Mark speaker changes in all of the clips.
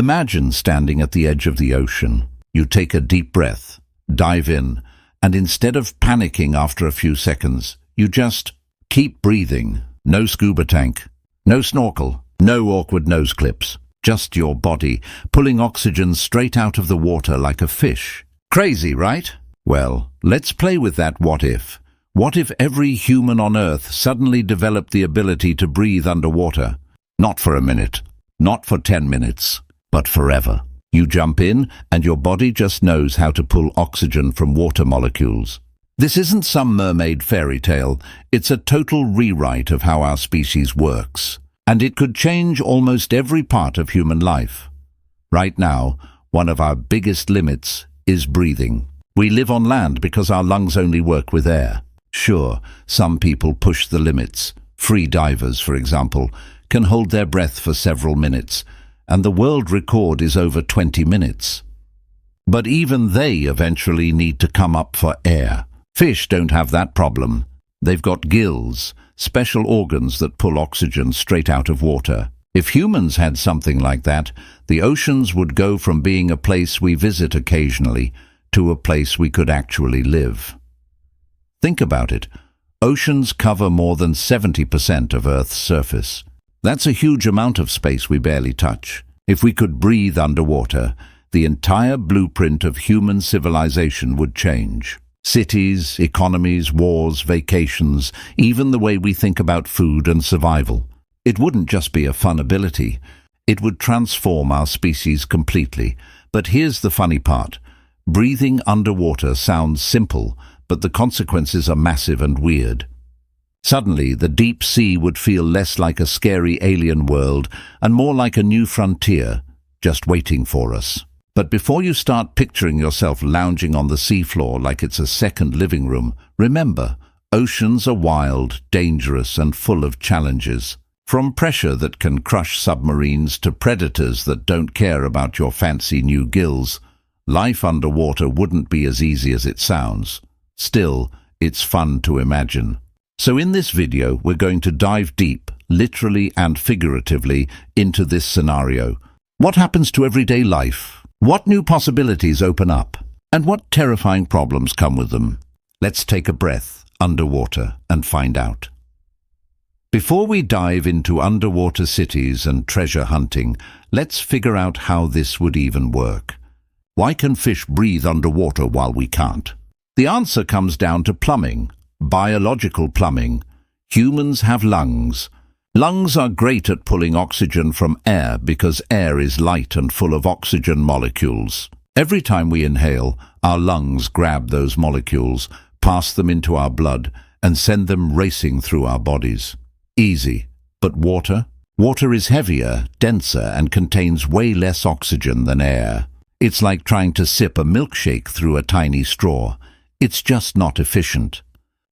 Speaker 1: Imagine standing at the edge of the ocean. You take a deep breath, dive in, and instead of panicking after a few seconds, you just keep breathing. No scuba tank, no snorkel, no awkward nose clips. Just your body, pulling oxygen straight out of the water like a fish. Crazy, right? Well, let's play with that what if. What if every human on Earth suddenly developed the ability to breathe underwater? Not for a minute, not for 10 minutes, but forever. You jump in, and your body just knows how to pull oxygen from water molecules. This isn't some mermaid fairy tale. It's a total rewrite of how our species works. And it could change almost every part of human life. Right now, one of our biggest limits is breathing. We live on land because our lungs only work with air. Sure, some people push the limits. Free divers, for example, can hold their breath for several minutes, and the world record is over 20 minutes. But even they eventually need to come up for air. Fish don't have that problem. They've got gills, special organs that pull oxygen straight out of water. If humans had something like that, the oceans would go from being a place we visit occasionally to a place we could actually live. Think about it. Oceans cover more than 70% of Earth's surface. That's a huge amount of space we barely touch. If we could breathe underwater, the entire blueprint of human civilization would change. Cities, economies, wars, vacations, even the way we think about food and survival. It wouldn't just be a fun ability. It would transform our species completely. But here's the funny part. Breathing underwater sounds simple, but the consequences are massive and weird. Suddenly, the deep sea would feel less like a scary alien world and more like a new frontier, just waiting for us. But before you start picturing yourself lounging on the seafloor like it's a second living room, remember, oceans are wild, dangerous, and full of challenges. From pressure that can crush submarines to predators that don't care about your fancy new gills, life underwater wouldn't be as easy as it sounds. Still, it's fun to imagine. So in this video, we're going to dive deep, literally and figuratively, into this scenario. What happens to everyday life? What new possibilities open up? And what terrifying problems come with them? Let's take a breath underwater and find out. Before we dive into underwater cities and treasure hunting, let's figure out how this would even work. Why can fish breathe underwater while we can't? The answer comes down to plumbing, biological plumbing. Humans have lungs. Lungs are great at pulling oxygen from air because air is light and full of oxygen molecules. Every time we inhale, our lungs grab those molecules, pass them into our blood, and send them racing through our bodies. Easy. But water? Water is heavier, denser, and contains way less oxygen than air. It's like trying to sip a milkshake through a tiny straw. It's just not efficient.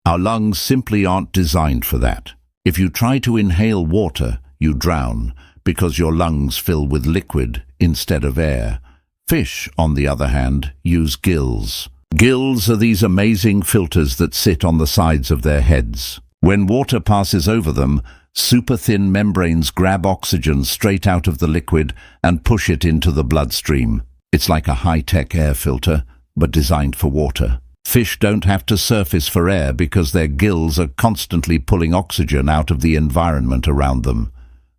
Speaker 1: Our lungs simply aren't designed for that. If you try to inhale water, you drown because your lungs fill with liquid instead of air. Fish, on the other hand, use gills. Gills are these amazing filters that sit on the sides of their heads. When water passes over them, super-thin membranes grab oxygen straight out of the liquid and push it into the bloodstream. It's like a high-tech air filter, but designed for water. Fish don't have to surface for air because their gills are constantly pulling oxygen out of the environment around them.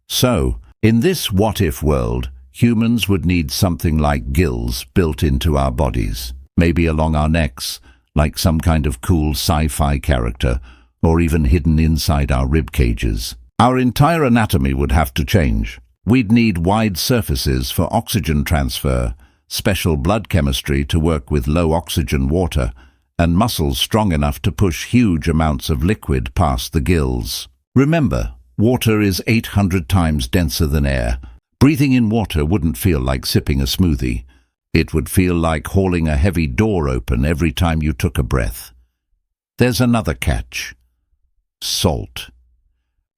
Speaker 1: So, in this what-if world, humans would need something like gills built into our bodies, maybe along our necks, like some kind of cool sci-fi character, or even hidden inside our rib cages. Our entire anatomy would have to change. We'd need wide surfaces for oxygen transfer, special blood chemistry to work with low-oxygen water, and muscles strong enough to push huge amounts of liquid past the gills. Remember, water is 800 times denser than air. Breathing in water wouldn't feel like sipping a smoothie. It would feel like hauling a heavy door open every time you took a breath. There's another catch. Salt.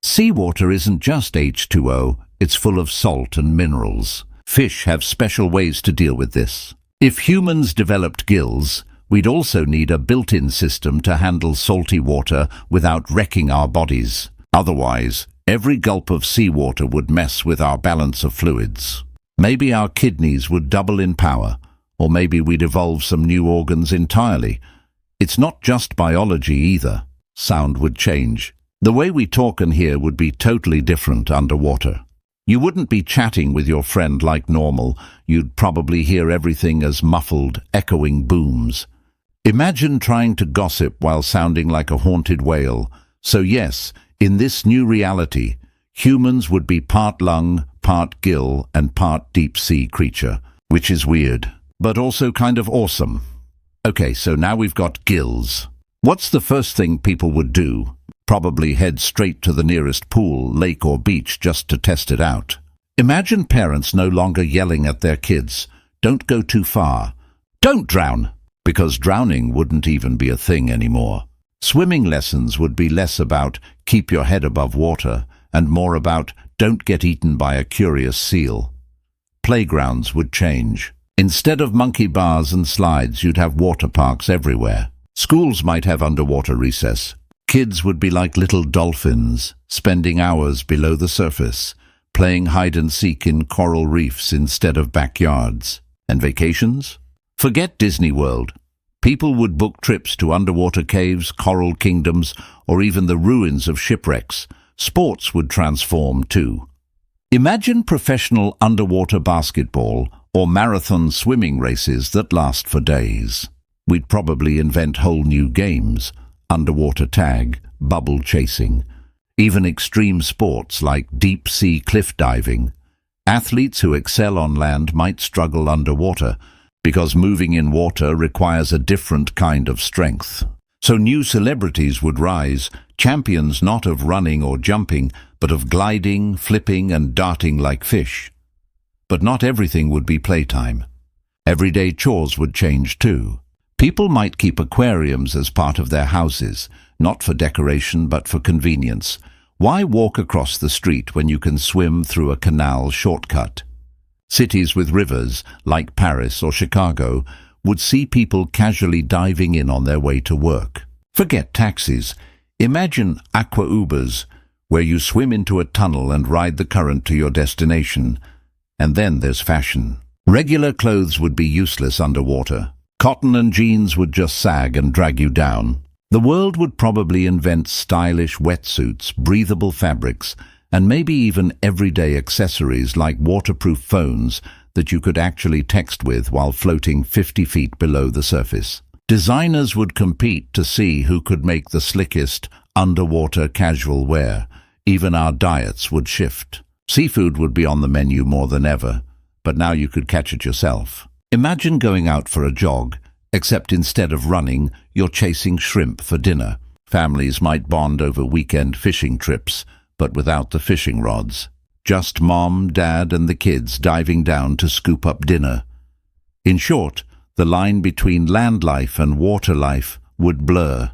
Speaker 1: Seawater isn't just H2O, it's full of salt and minerals. Fish have special ways to deal with this. If humans developed gills, we'd also need a built-in system to handle salty water without wrecking our bodies. Otherwise, every gulp of seawater would mess with our balance of fluids. Maybe our kidneys would double in power, or maybe we'd evolve some new organs entirely. It's not just biology either. Sound would change. The way we talk and hear would be totally different underwater. You wouldn't be chatting with your friend like normal. You'd probably hear everything as muffled, echoing booms. Imagine trying to gossip while sounding like a haunted whale. So yes, in this new reality, humans would be part lung, part gill, and part deep-sea creature, which is weird, but also kind of awesome. Okay, so now we've got gills. What's the first thing people would do? Probably head straight to the nearest pool, lake, or beach just to test it out. Imagine parents no longer yelling at their kids, "Don't go too far. Don't drown!" Because drowning wouldn't even be a thing anymore. Swimming lessons would be less about keep your head above water and more about don't get eaten by a curious seal. Playgrounds would change. Instead of monkey bars and slides, you'd have water parks everywhere. Schools might have underwater recess. Kids would be like little dolphins, spending hours below the surface, playing hide-and-seek in coral reefs instead of backyards. And vacations? Forget Disney World. People would book trips to underwater caves, coral kingdoms, or even the ruins of shipwrecks. Sports would transform too. Imagine professional underwater basketball or marathon swimming races that last for days. We'd probably invent whole new games. Underwater tag, bubble chasing, even extreme sports like deep-sea cliff diving. Athletes who excel on land might struggle underwater because moving in water requires a different kind of strength. So new celebrities would rise, champions not of running or jumping, but of gliding, flipping, and darting like fish. But not everything would be playtime. Everyday chores would change too. People might keep aquariums as part of their houses, not for decoration but for convenience. Why walk across the street when you can swim through a canal shortcut? Cities with rivers, like Paris or Chicago, would see people casually diving in on their way to work. Forget taxis. Imagine aqua Ubers, where you swim into a tunnel and ride the current to your destination. And then there's fashion. Regular clothes would be useless underwater. Cotton and jeans would just sag and drag you down. The world would probably invent stylish wetsuits, breathable fabrics, and maybe even everyday accessories like waterproof phones that you could actually text with while floating 50 feet below the surface. Designers would compete to see who could make the slickest underwater casual wear. Even our diets would shift. Seafood would be on the menu more than ever, but now you could catch it yourself. Imagine going out for a jog, except instead of running, you're chasing shrimp for dinner. Families might bond over weekend fishing trips, but without the fishing rods. Just mom, dad, and the kids diving down to scoop up dinner. In short, the line between land life and water life would blur.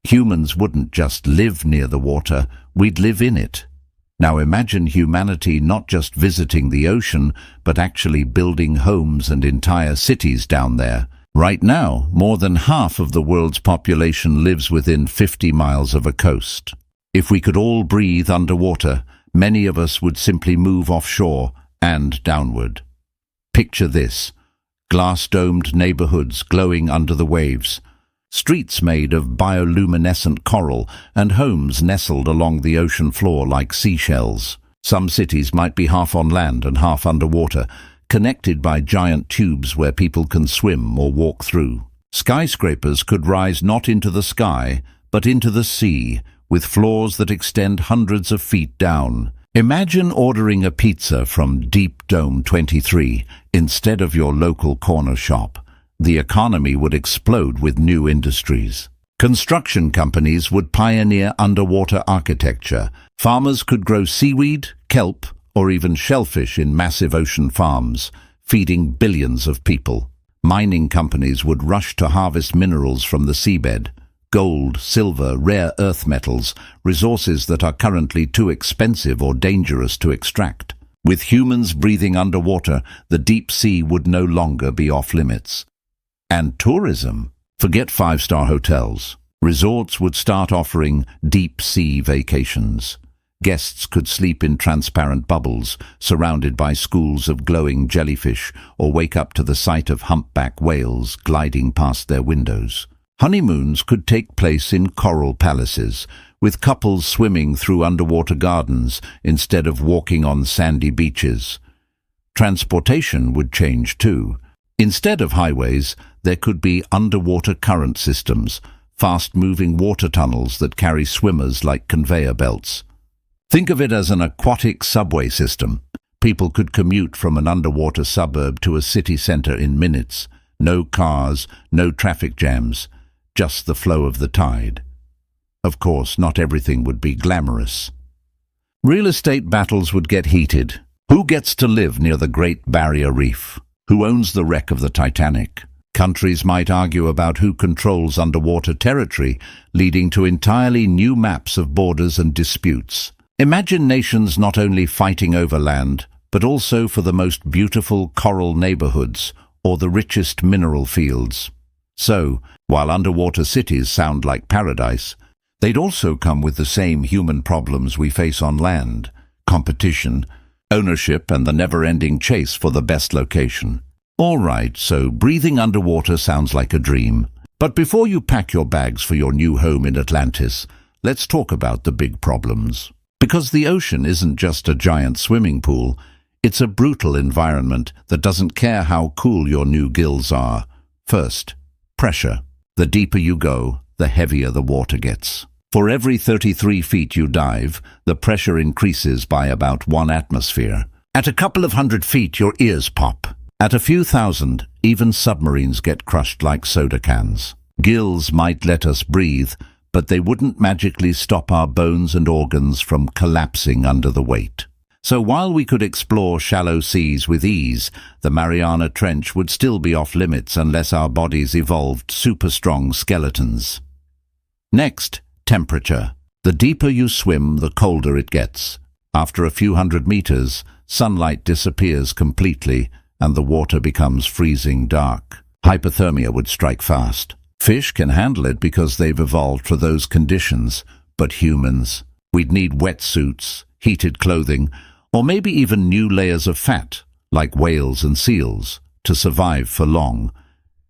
Speaker 1: Humans wouldn't just live near the water, we'd live in it. Now imagine humanity not just visiting the ocean, but actually building homes and entire cities down there. Right now, more than half of the world's population lives within 50 miles of a coast. If we could all breathe underwater, many of us would simply move offshore and downward. Picture this: glass-domed neighborhoods glowing under the waves, streets made of bioluminescent coral, and homes nestled along the ocean floor like seashells. Some cities might be half on land and half underwater, connected by giant tubes where people can swim or walk through. Skyscrapers could rise not into the sky, but into the sea, with floors that extend hundreds of feet down. Imagine ordering a pizza from Deep Dome 23 instead of your local corner shop. The economy would explode with new industries. Construction companies would pioneer underwater architecture. Farmers could grow seaweed, kelp, or even shellfish in massive ocean farms, feeding billions of people. Mining companies would rush to harvest minerals from the seabed. Gold, silver, rare earth metals, resources that are currently too expensive or dangerous to extract. With humans breathing underwater, the deep sea would no longer be off-limits. And tourism. Forget five-star hotels. Resorts would start offering deep-sea vacations. Guests could sleep in transparent bubbles, surrounded by schools of glowing jellyfish, or wake up to the sight of humpback whales gliding past their windows. Honeymoons could take place in coral palaces, with couples swimming through underwater gardens instead of walking on sandy beaches. Transportation would change too. Instead of highways, there could be underwater current systems, fast-moving water tunnels that carry swimmers like conveyor belts. Think of it as an aquatic subway system. People could commute from an underwater suburb to a city center in minutes. No cars, no traffic jams, just the flow of the tide. Of course, not everything would be glamorous. Real estate battles would get heated. Who gets to live near the Great Barrier Reef? Who owns the wreck of the Titanic? Countries might argue about who controls underwater territory, leading to entirely new maps of borders and disputes. Imagine nations not only fighting over land, but also for the most beautiful coral neighborhoods or the richest mineral fields. So, while underwater cities sound like paradise, they'd also come with the same human problems we face on land: competition, ownership, and the never-ending chase for the best location. All right, so breathing underwater sounds like a dream. But before you pack your bags for your new home in Atlantis, let's talk about the big problems. Because the ocean isn't just a giant swimming pool, it's a brutal environment that doesn't care how cool your new gills are. First, pressure. The deeper you go, the heavier the water gets. For every 33 feet you dive, the pressure increases by about 1 atmosphere. At a couple of 100 feet, your ears pop. At a few thousand, even submarines get crushed like soda cans. Gills might let us breathe, but they wouldn't magically stop our bones and organs from collapsing under the weight. So while we could explore shallow seas with ease, the Mariana Trench would still be off limits unless our bodies evolved super-strong skeletons. Next, temperature. The deeper you swim, the colder it gets. After a few hundred meters, sunlight disappears completely, and the water becomes freezing dark. Hypothermia would strike fast. Fish can handle it because they've evolved for those conditions, but humans, we'd need wetsuits, heated clothing, or maybe even new layers of fat, like whales and seals, to survive for long.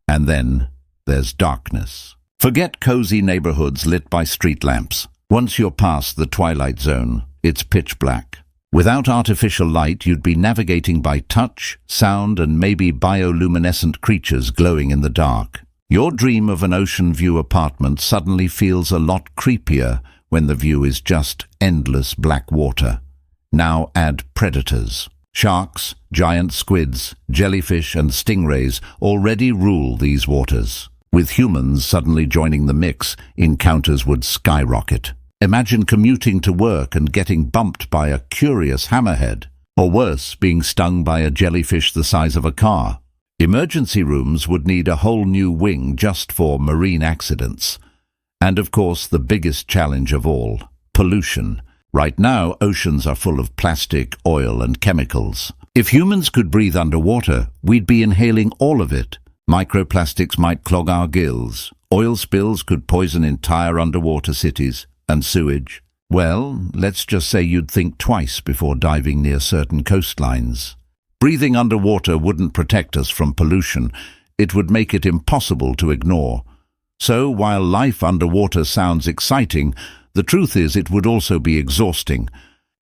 Speaker 1: And then there's darkness. Forget cozy neighborhoods lit by street lamps. Once you're past the twilight zone, it's pitch black. Without artificial light, you'd be navigating by touch, sound, and maybe bioluminescent creatures glowing in the dark. Your dream of an ocean view apartment suddenly feels a lot creepier when the view is just endless black water. Now add predators. Sharks, giant squids, jellyfish, and stingrays already rule these waters. With humans suddenly joining the mix, encounters would skyrocket. Imagine commuting to work and getting bumped by a curious hammerhead, or worse, being stung by a jellyfish the size of a car. Emergency rooms would need a whole new wing just for marine accidents. And of course, the biggest challenge of all, pollution. Right now, oceans are full of plastic, oil, and chemicals. If humans could breathe underwater, we'd be inhaling all of it. Microplastics might clog our gills. Oil spills could poison entire underwater cities. And sewage. Well, let's just say you'd think twice before diving near certain coastlines. Breathing underwater wouldn't protect us from pollution. It would make it impossible to ignore. So, while life underwater sounds exciting, the truth is it would also be exhausting,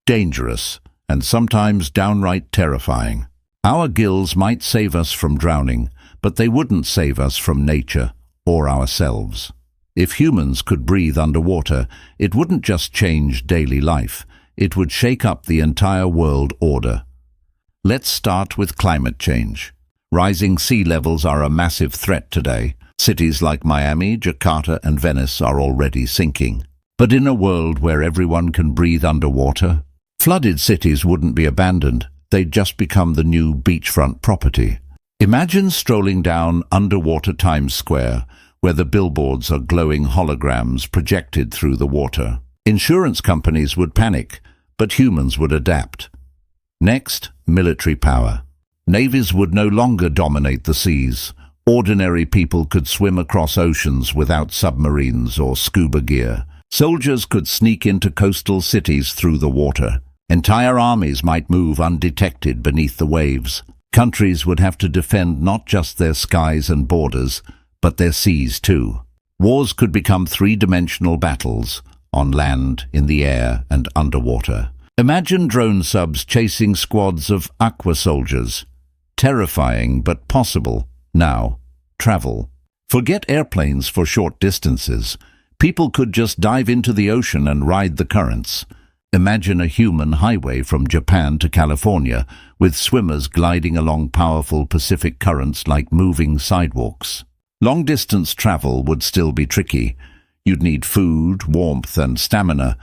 Speaker 1: dangerous, and sometimes downright terrifying. Our gills might save us from drowning, but they wouldn't save us from nature or ourselves. If humans could breathe underwater, it wouldn't just change daily life, it would shake up the entire world order. Let's start with climate change. Rising sea levels are a massive threat today. Cities like Miami, Jakarta, and Venice are already sinking. But in a world where everyone can breathe underwater, flooded cities wouldn't be abandoned, they'd just become the new beachfront property. Imagine strolling down underwater Times Square, where the billboards are glowing holograms projected through the water. Insurance companies would panic, but humans would adapt. Next, military power. Navies would no longer dominate the seas. Ordinary people could swim across oceans without submarines or scuba gear. Soldiers could sneak into coastal cities through the water. Entire armies might move undetected beneath the waves. Countries would have to defend not just their skies and borders, but their seas too. Wars could become three-dimensional battles, on land, in the air, and underwater. Imagine drone subs chasing squads of aqua soldiers. Terrifying, but possible. Now, travel. Forget airplanes for short distances. People could just dive into the ocean and ride the currents. Imagine a human highway from Japan to California, with swimmers gliding along powerful Pacific currents like moving sidewalks. Long-distance travel would still be tricky. You'd need food, warmth, and stamina,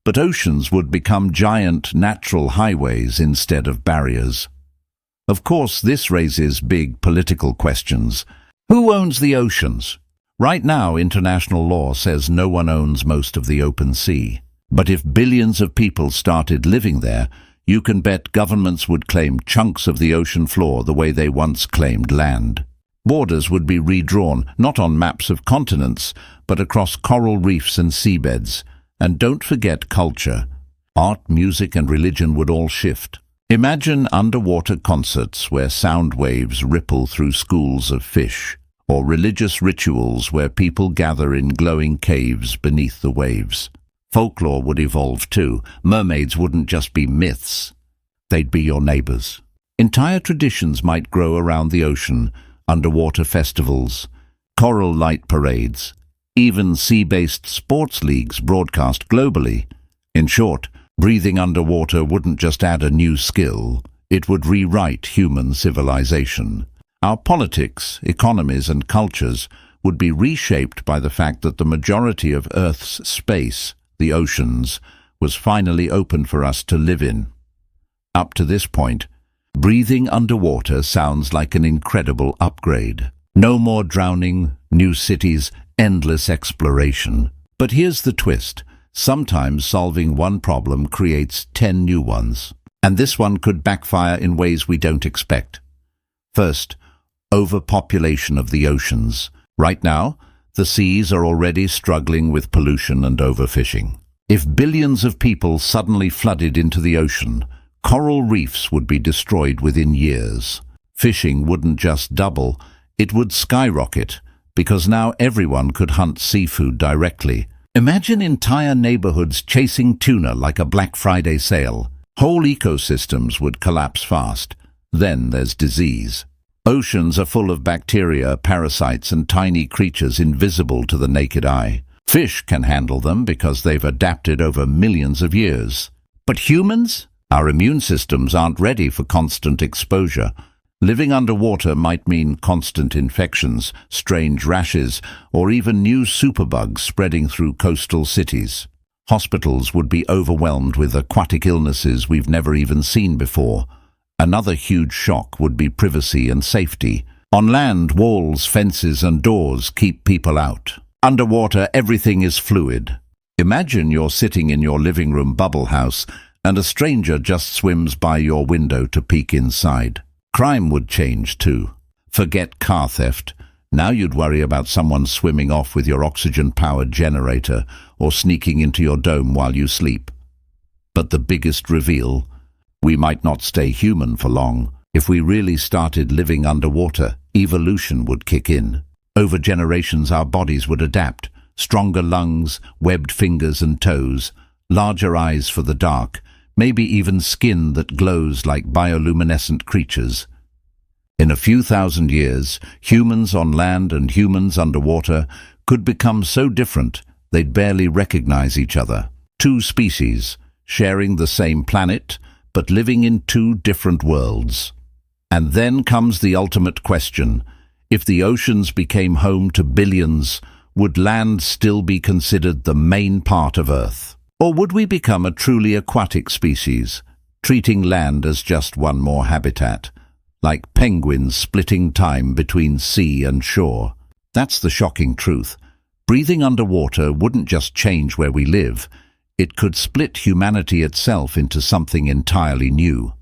Speaker 1: but oceans would become giant natural highways instead of barriers. Of course, this raises big political questions. Who owns the oceans? Right now, international law says no one owns most of the open sea. But if billions of people started living there, you can bet governments would claim chunks of the ocean floor the way they once claimed land. Borders would be redrawn, not on maps of continents, but across coral reefs and seabeds. And don't forget culture. Art, music, and religion would all shift. Imagine underwater concerts where sound waves ripple through schools of fish, or religious rituals where people gather in glowing caves beneath the waves. Folklore would evolve too. Mermaids wouldn't just be myths. They'd be your neighbors. Entire traditions might grow around the ocean, underwater festivals, coral light parades, even sea-based sports leagues broadcast globally. In short, breathing underwater wouldn't just add a new skill, it would rewrite human civilization. Our politics, economies, and cultures would be reshaped by the fact that the majority of Earth's space, the oceans, was finally open for us to live in. Up to this point, breathing underwater sounds like an incredible upgrade. No more drowning, new cities, endless exploration. But here's the twist. Sometimes solving one problem creates 10 new ones. And this one could backfire in ways we don't expect. First, overpopulation of the oceans. Right now, the seas are already struggling with pollution and overfishing. If billions of people suddenly flooded into the ocean, coral reefs would be destroyed within years. Fishing wouldn't just double, it would skyrocket, because now everyone could hunt seafood directly. Imagine entire neighborhoods chasing tuna like a Black Friday sale. Whole ecosystems would collapse fast. Then there's disease. Oceans are full of bacteria, parasites, and tiny creatures invisible to the naked eye. Fish can handle them because they've adapted over millions of years. But humans? Our immune systems aren't ready for constant exposure. Living underwater might mean constant infections, strange rashes, or even new superbugs spreading through coastal cities. Hospitals would be overwhelmed with aquatic illnesses we've never even seen before. Another huge shock would be privacy and safety. On land, walls, fences, and doors keep people out. Underwater, everything is fluid. Imagine you're sitting in your living room bubble house and a stranger just swims by your window to peek inside. Crime would change too. Forget car theft. Now you'd worry about someone swimming off with your oxygen-powered generator or sneaking into your dome while you sleep. But the biggest reveal: we might not stay human for long. If we really started living underwater, evolution would kick in. Over generations, our bodies would adapt. Stronger lungs, webbed fingers and toes, larger eyes for the dark, maybe even skin that glows like bioluminescent creatures. In a few thousand years, humans on land and humans underwater could become so different they'd barely recognize each other. Two species, sharing the same planet, but living in two different worlds. And then comes the ultimate question. If the oceans became home to billions, would land still be considered the main part of Earth? Or would we become a truly aquatic species, treating land as just one more habitat, like penguins splitting time between sea and shore? That's the shocking truth. Breathing underwater wouldn't just change where we live, it could split humanity itself into something entirely new.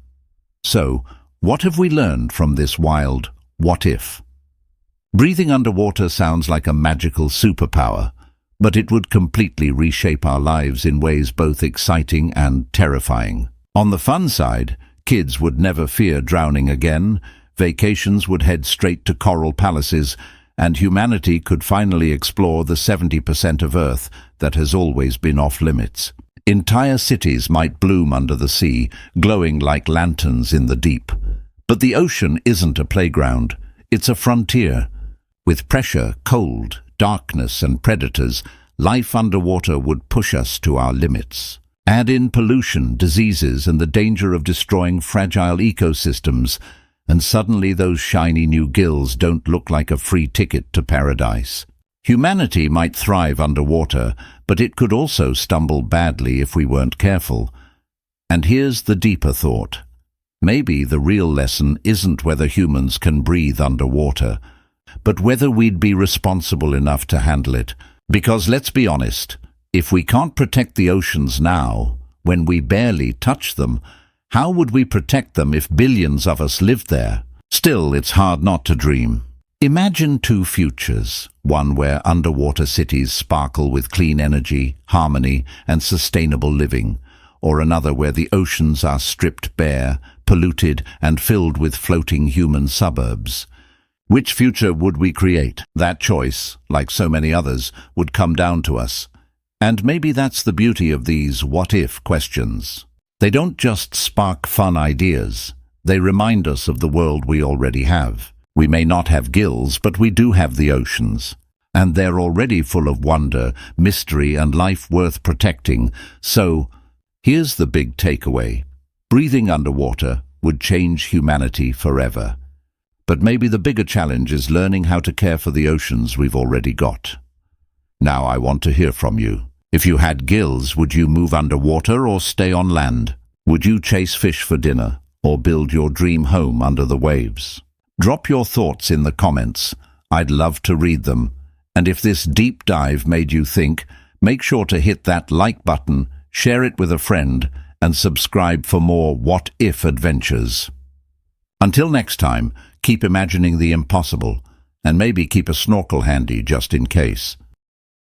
Speaker 1: So, what have we learned from this wild what if? Breathing underwater sounds like a magical superpower, but it would completely reshape our lives in ways both exciting and terrifying. On the fun side, kids would never fear drowning again, vacations would head straight to coral palaces, and humanity could finally explore the 70% of Earth that has always been off limits. Entire cities might bloom under the sea, glowing like lanterns in the deep. But the ocean isn't a playground, it's a frontier. With pressure, cold, darkness and predators, life underwater would push us to our limits. Add in pollution, diseases and the danger of destroying fragile ecosystems, and suddenly those shiny new gills don't look like a free ticket to paradise. Humanity might thrive underwater, but it could also stumble badly if we weren't careful. And here's the deeper thought. Maybe the real lesson isn't whether humans can breathe underwater, but whether we'd be responsible enough to handle it. Because let's be honest, if we can't protect the oceans now, when we barely touch them, how would we protect them if billions of us lived there? Still, it's hard not to dream. Imagine two futures, one where underwater cities sparkle with clean energy, harmony, and sustainable living, or another where the oceans are stripped bare, polluted, and filled with floating human suburbs. Which future would we create? That choice, like so many others, would come down to us. And maybe that's the beauty of these what-if questions. They don't just spark fun ideas, they remind us of the world we already have. We may not have gills, but we do have the oceans. And they're already full of wonder, mystery, and life worth protecting. So, here's the big takeaway. Breathing underwater would change humanity forever. But maybe the bigger challenge is learning how to care for the oceans we've already got. Now I want to hear from you. If you had gills, would you move underwater or stay on land? Would you chase fish for dinner or build your dream home under the waves? Drop your thoughts in the comments. I'd love to read them. And if this deep dive made you think, make sure to hit that like button, share it with a friend, and subscribe for more what-if adventures. Until next time, keep imagining the impossible, and maybe keep a snorkel handy just in case.